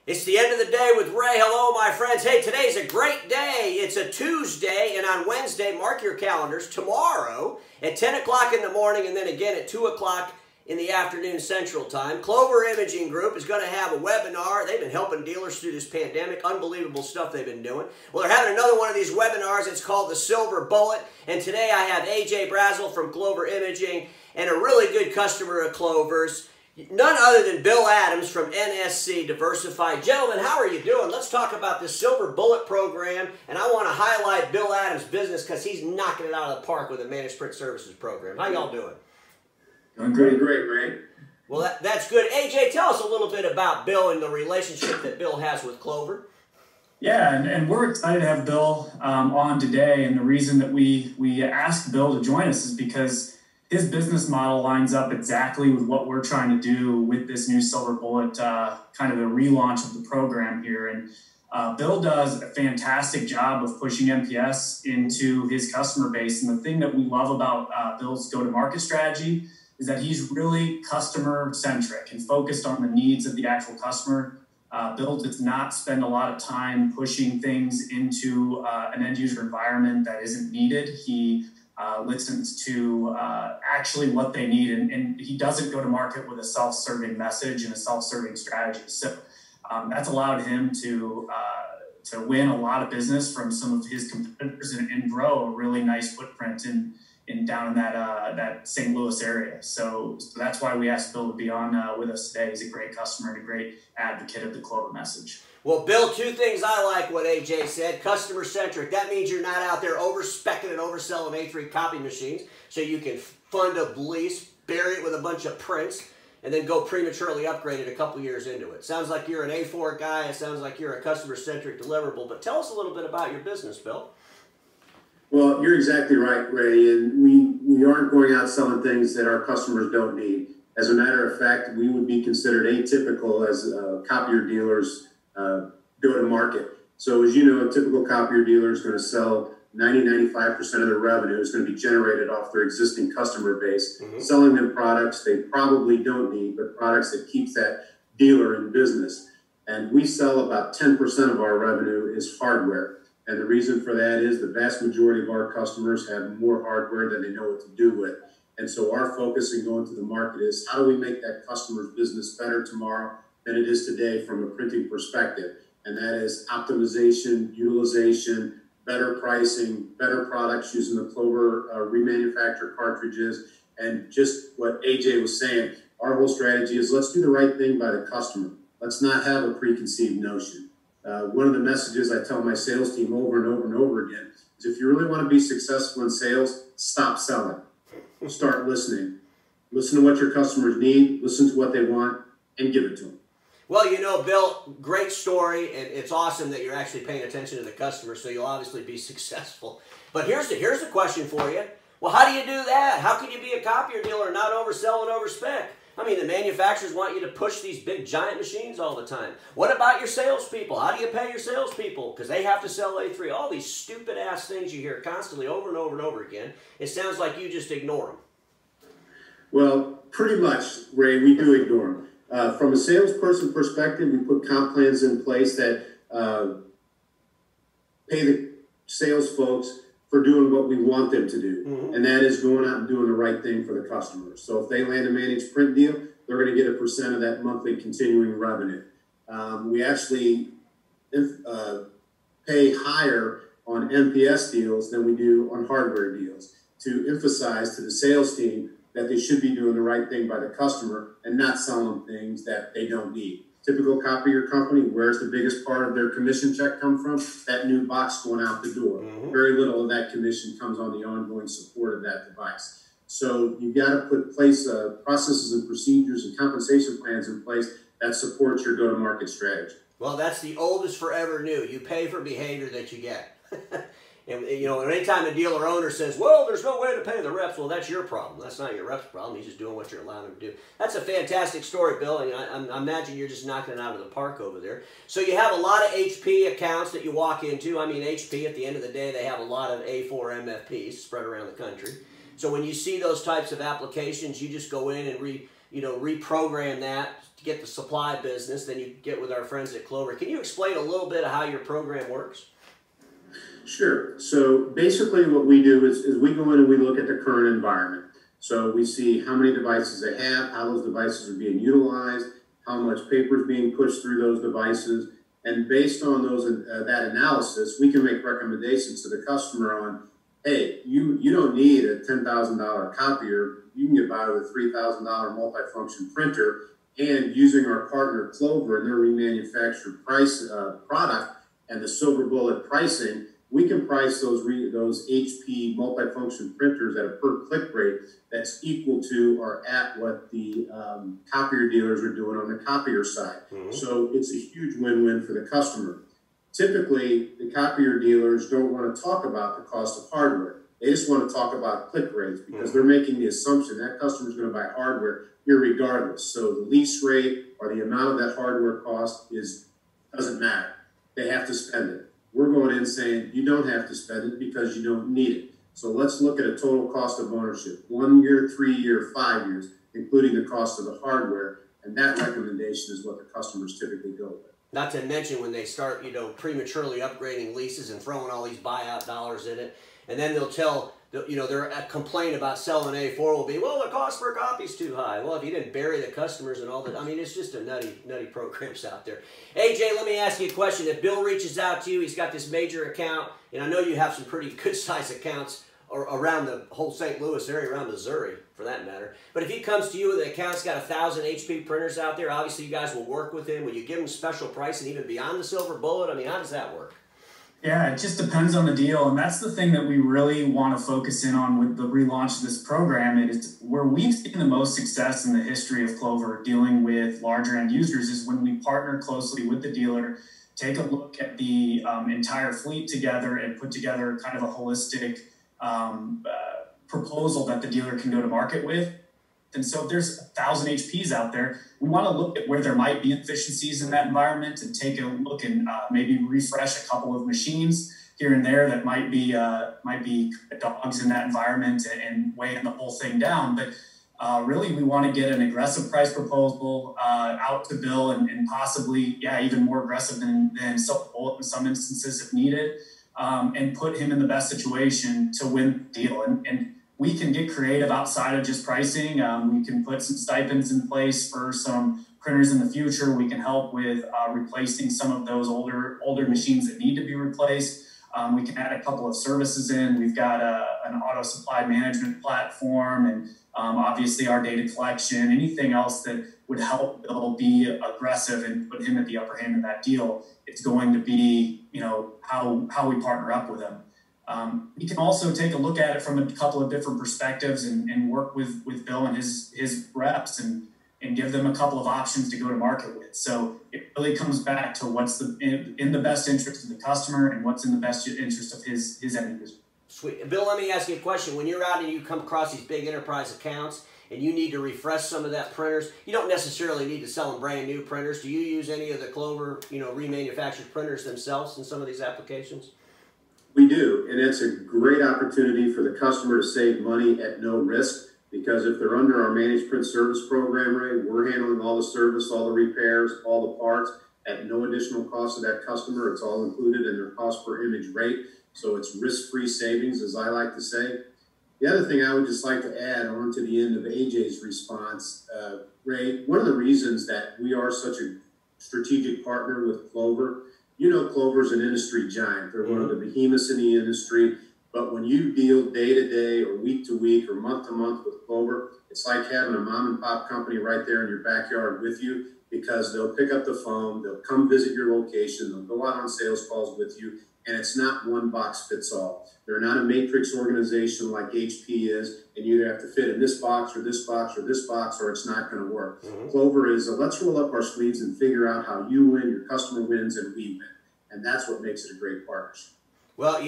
It's the end of the day with Ray. Hello, my friends. Hey, today's a great day. It's a Tuesday, and on Wednesday, mark your calendars, tomorrow at 10 o'clock in the morning and then again at 2 o'clock in the afternoon Central Time, Clover Imaging Group is going to have a webinar. They've been helping dealers through this pandemic. Unbelievable stuff they've been doing. Well, they're having another one of these webinars. It's called the Silver Bullet, and today I have AJ Brazel from Clover Imaging and a really good customer of Clover's, none other than Bill Adams from NSC Diversified. Gentlemen, how are you doing? Let's talk about this Silver Bullet program, and I want to highlight Bill Adams' business because he's knocking it out of the park with a Managed Print Services program. How y'all doing? Doing great, Ray. Well, that's good. AJ, tell us a little bit about Bill and the relationship that Bill has with Clover. Yeah, and we're excited to have Bill on today, and the reason that we asked Bill to join us is because his business model lines up exactly with what we're trying to do with this new Silver Bullet, kind of the relaunch of the program here. And Bill does a fantastic job of pushing MPS into his customer base. And the thing that we love about Bill's go-to-market strategy is that he's really customer-centric and focused on the needs of the actual customer. Bill does not spend a lot of time pushing things into an end-user environment that isn't needed. He listens to actually what they need, and he doesn't go to market with a self-serving message and a self-serving strategy. So that's allowed him to win a lot of business from some of his competitors and grow a really nice footprint down in that St. Louis area. So that's why we asked Bill to be on with us today. He's a great customer and a great advocate of the Clover message. Well, Bill, two things I like what AJ said. Customer-centric. That means you're not out there over-speccing and overselling A3 copy machines so you can fund a lease, bury it with a bunch of prints, and then go prematurely upgrade it a couple years into it. Sounds like you're an A4 guy. It sounds like you're a customer-centric deliverable. But tell us a little bit about your business, Bill. Well, you're exactly right, Ray, and we aren't going out selling things that our customers don't need. As a matter of fact, we would be considered atypical as copier dealers go to market. So as you know, a typical copier dealer is going to sell 95% of their revenue is going to be generated off their existing customer base, selling them products they probably don't need, but products that keeps that dealer in business. And we sell about 10% of our revenue is hardware. And the reason for that is the vast majority of our customers have more hardware than they know what to do with. And so our focus in going to the market is how do we make that customer's business better tomorrow than it is today from a printing perspective. And that is optimization, utilization, better pricing, better products using the Clover remanufactured cartridges. And just what AJ was saying, our whole strategy is let's do the right thing by the customer. Let's not have a preconceived notion. One of the messages I tell my sales team over and over and over again is if you really want to be successful in sales, stop selling. Start listening. Listen to what your customers need, listen to what they want, and give it to them. Well, you know, Bill, great story, and it's awesome that you're actually paying attention to the customer, so you'll obviously be successful. But here's the question for you. Well, how do you do that? How can you be a copier dealer and not oversell and overspec? I mean, the manufacturers want you to push these big, giant machines all the time. What about your salespeople? How do you pay your salespeople? Because they have to sell A3. All these stupid-ass things you hear constantly over and over and over again. It sounds like you just ignore them. Well, pretty much, Ray, we do ignore them. From a salesperson perspective, we put comp plans in place that pay the sales folks for doing what we want them to do. And that is going out and doing the right thing for the customers. So if they land a managed print deal, they're going to get a % of that monthly continuing revenue. We actually pay higher on MPS deals than we do on hardware deals to emphasize to the sales team that they should be doing the right thing by the customer and not selling things that they don't need. Typical copier company, where's the biggest part of their commission check come from? That new box going out the door. Very little of that commission comes on the ongoing support of that device. So you've got to put place processes and procedures and compensation plans in place that support your go-to-market strategy. Well, that's the oldest forever new. You pay for behavior that you get. And, you know, anytime a dealer owner says, well, there's no way to pay the reps, well, that's your problem. That's not your rep's problem. He's just doing what you're allowing him to do. That's a fantastic story, Bill, and I imagine you're just knocking it out of the park over there. So you have a lot of HP accounts that you walk into. I mean, HP, at the end of the day, they have a lot of A4 MFPs spread around the country. So when you see those types of applications, you just go in and reprogram that to get the supply business. Then you get with our friends at Clover. Can you explain a little bit of how your program works? Sure. So basically what we do is we go in and we look at the current environment. So we see how many devices they have, how those devices are being utilized, how much paper is being pushed through those devices. And based on that analysis, we can make recommendations to the customer on, hey, you don't need a $10,000 copier. You can get by with a $3,000 multifunction printer, and using our partner Clover and their remanufactured product and the Silver Bullet pricing, we can price those HP multifunction printers at a per click rate that's equal to or at what the copier dealers are doing on the copier side. Mm-hmm. So it's a huge win-win for the customer. Typically, the copier dealers don't want to talk about the cost of hardware. They just want to talk about click rates because they're making the assumption that customer's going to buy hardware irregardless. So the lease rate or the amount of that hardware cost doesn't matter. They have to spend it. We're going in saying you don't have to spend it because you don't need it. So let's look at a total cost of ownership, 1 year, 3 year, 5 years, including the cost of the hardware. And that recommendation is what the customers typically go with. Not to mention when they start, prematurely upgrading leases and throwing all these buyout dollars in it. And then they'll tell, their complaint about selling A4 will be, well, the cost per copy is too high. Well, if you didn't bury the customers and all that, it's just a nutty programs out there. AJ, let me ask you a question. If Bill reaches out to you, he's got this major account, and I know you have some pretty good-sized accounts around the whole St. Louis area, around Missouri, for that matter. But if he comes to you with an account that's got 1,000 HP printers out there, obviously you guys will work with him. Will you give him special pricing even beyond the Silver Bullet? How does that work? Yeah, it just depends on the deal. And that's the thing that we really want to focus in on with the relaunch of this program. Is where we've seen the most success in the history of Clover dealing with larger end users is when we partner closely with the dealer, take a look at the entire fleet together and put together kind of a holistic proposal that the dealer can go to market with. And so if there's 1,000 HPs out there, we want to look at where there might be efficiencies in that environment and take a look and maybe refresh a couple of machines here and there that might be dogs in that environment and weighing the whole thing down. But really, we want to get an aggressive price proposal out to Bill and possibly, even more aggressive than Silver Bullet in some instances if needed, and put him in the best situation to win the deal. And we can get creative outside of just pricing. We can put some stipends in place for some printers in the future. We can help with replacing some of those older machines that need to be replaced. We can add a couple of services in. We've got an auto supply management platform and obviously our data collection, anything else that would help Bill be aggressive and put him at the upper hand of that deal. It's going to be, how we partner up with him. We can also take a look at it from a couple of different perspectives and work with Bill and his reps and give them a couple of options to go to market with. So it really comes back to what's in the best interest of the customer and what's in the best interest of his end user. Sweet. Bill, let me ask you a question. When you're out and you come across these big enterprise accounts and you need to refresh some of that printers, you don't necessarily need to sell them brand new printers. Do you use any of the Clover, remanufactured printers themselves in some of these applications? We do, and it's a great opportunity for the customer to save money at no risk, because if they're under our managed print service program, Ray, we're handling all the service, all the repairs, all the parts at no additional cost to that customer. It's all included in their cost per image rate, so it's risk-free savings, as I like to say. The other thing I would just like to add on to the end of AJ's response, Ray, one of the reasons that we are such a strategic partner with Clover, Clover's an industry giant. They're one of the behemoths in the industry. But when you deal day to day or week to week or month to month with Clover, it's like having a mom and pop company right there in your backyard with you, because they'll pick up the phone, they'll come visit your location, they'll go out on sales calls with you, and it's not one box fits all. They're not a matrix organization like HP is, and you either have to fit in this box or this box or this box, or it's not going to work. Clover is let's roll up our sleeves and figure out how you win, your customer wins, and we win. And that's what makes it a great partnership. Well,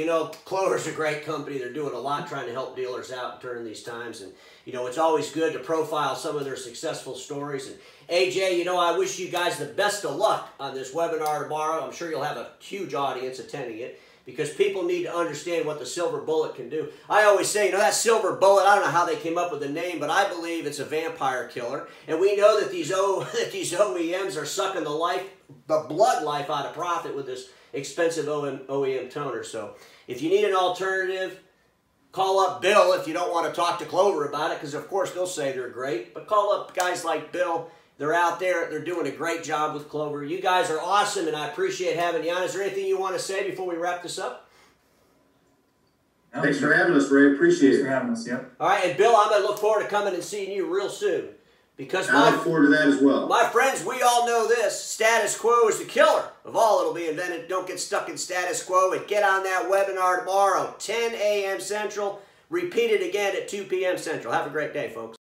Clover's a great company. They're doing a lot trying to help dealers out during these times. And, it's always good to profile some of their successful stories. And, AJ, I wish you guys the best of luck on this webinar tomorrow. I'm sure you'll have a huge audience attending it, because people need to understand what the Silver Bullet can do. I always say, you know, that Silver Bullet, I don't know how they came up with the name, but I believe it's a vampire killer. And we know that these OEMs are sucking the blood life out of profit with this expensive OEM toner. So if you need an alternative, call up Bill if you don't want to talk to Clover about it, because of course they'll say they're great. But call up guys like Bill. They're out there. They're doing a great job with Clover. You guys are awesome, and I appreciate having you on. Is there anything you want to say before we wrap this up? Thanks for having us, Ray. Appreciate it. Thanks for having us, yep. All right, and Bill, I'm going to look forward to coming and seeing you real soon. Because I look forward to that as well. My friends, we all know this. Status quo is the killer of all that'll be invented. Don't get stuck in status quo, and get on that webinar tomorrow, 10 a.m. Central. Repeat it again at 2 p.m. Central. Have a great day, folks.